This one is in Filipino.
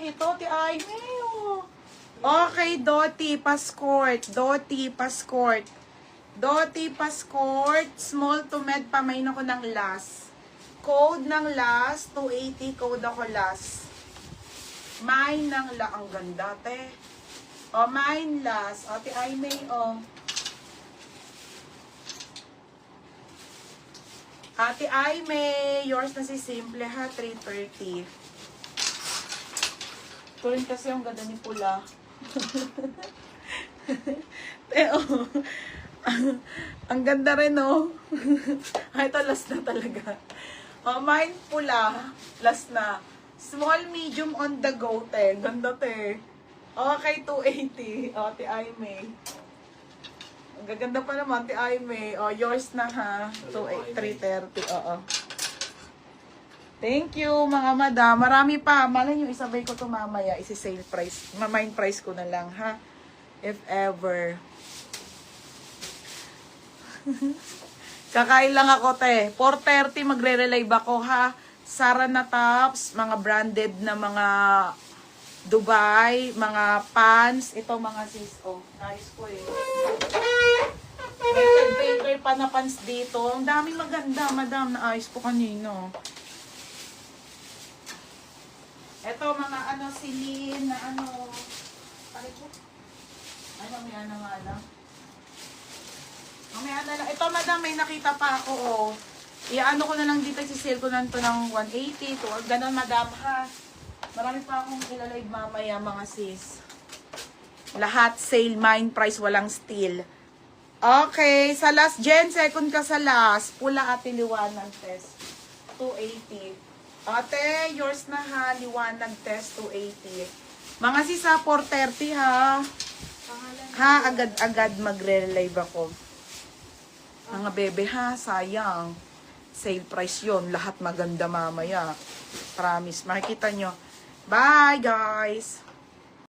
ito, ti ay, mayo. Okay, Doti Pascourt. Doti Pascourt. Doti Pascourt. Small to med pa. May ako ng last. Code ng last. 280. Code ako last. Mine ng la. Ang ganda, te. O, mine last. O, ti ay, may, o. Ate Aime, yours na si Simple ha, 330. Tuloy kasi yung ganda ni Pula. Pero, ang ganda rin, no? Ay, ito, last na talaga. Oh, mine Pula, last na. Small, medium on the go, te. Ganda, te. Okay, 280. Oh, Ate Aime. Ang gaganda pa naman, ti Aime. Oh, yours na ha. 330. Oo. Thank you, mga madam. Marami pa. Malay nyo, isabay ko to mamaya. Isi-sale price. Ma-mind price ko na lang, ha? If ever. Kakain lang ako, te. 4:30 magre-relive ako, ha? Sara na tops, mga branded na mga Dubai, mga pants. Ito, mga sis. Oh, nice ko eh. May paper pa na pants dito. Ang daming maganda, madam, na ayos po kanino. Ito, mga ano, silin, na ano. Ano po? Ano, may ano nga lang. May ano lang. Ito, madam, may nakita pa ako, oh. Iano ko na lang dito, sisale ko na ito ng 180 to. Ganon, madam, ha. Marami pa akong ilalive mamaya, mga sis. Lahat sale, mine price, walang steal. Okay, sa last gen, second ka sa last. Pula, ate, liwanag test. 280. Ate, yours na ha, liwanag test, 280. Mga sis ha, 430 ha. Ha, agad-agad magre-live ako. Mga bebe ha, sayang. Sale price yon, lahat maganda mamaya. Promise, makikita nyo. Bye, guys!